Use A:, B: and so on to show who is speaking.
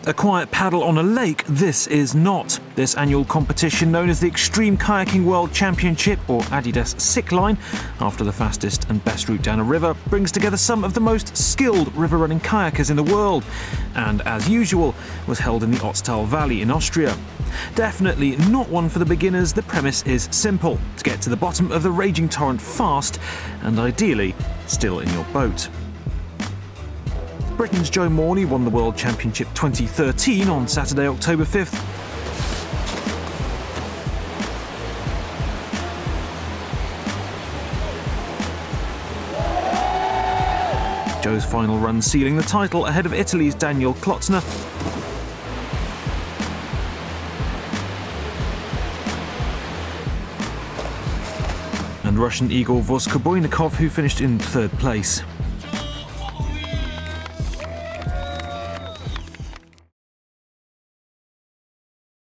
A: A quiet paddle on a lake, this is not. This annual competition, known as the Extreme Kayaking World Championship, or Adidas Sick Line, after the fastest and best route down a river, brings together some of the most skilled river running kayakers in the world, and as usual, was held in the Austria Valley in Austria. Definitely not one for the beginners. The premise is simple: to get to the bottom of the raging torrent fast, and ideally still in your boat. Britain's Joe Morley won the World Championship 2013 on Saturday, October 5th. Joe's final run sealing the title ahead of Italy's Daniel Klotzner and Russian Igor Voskoboynikov, who finished in third place.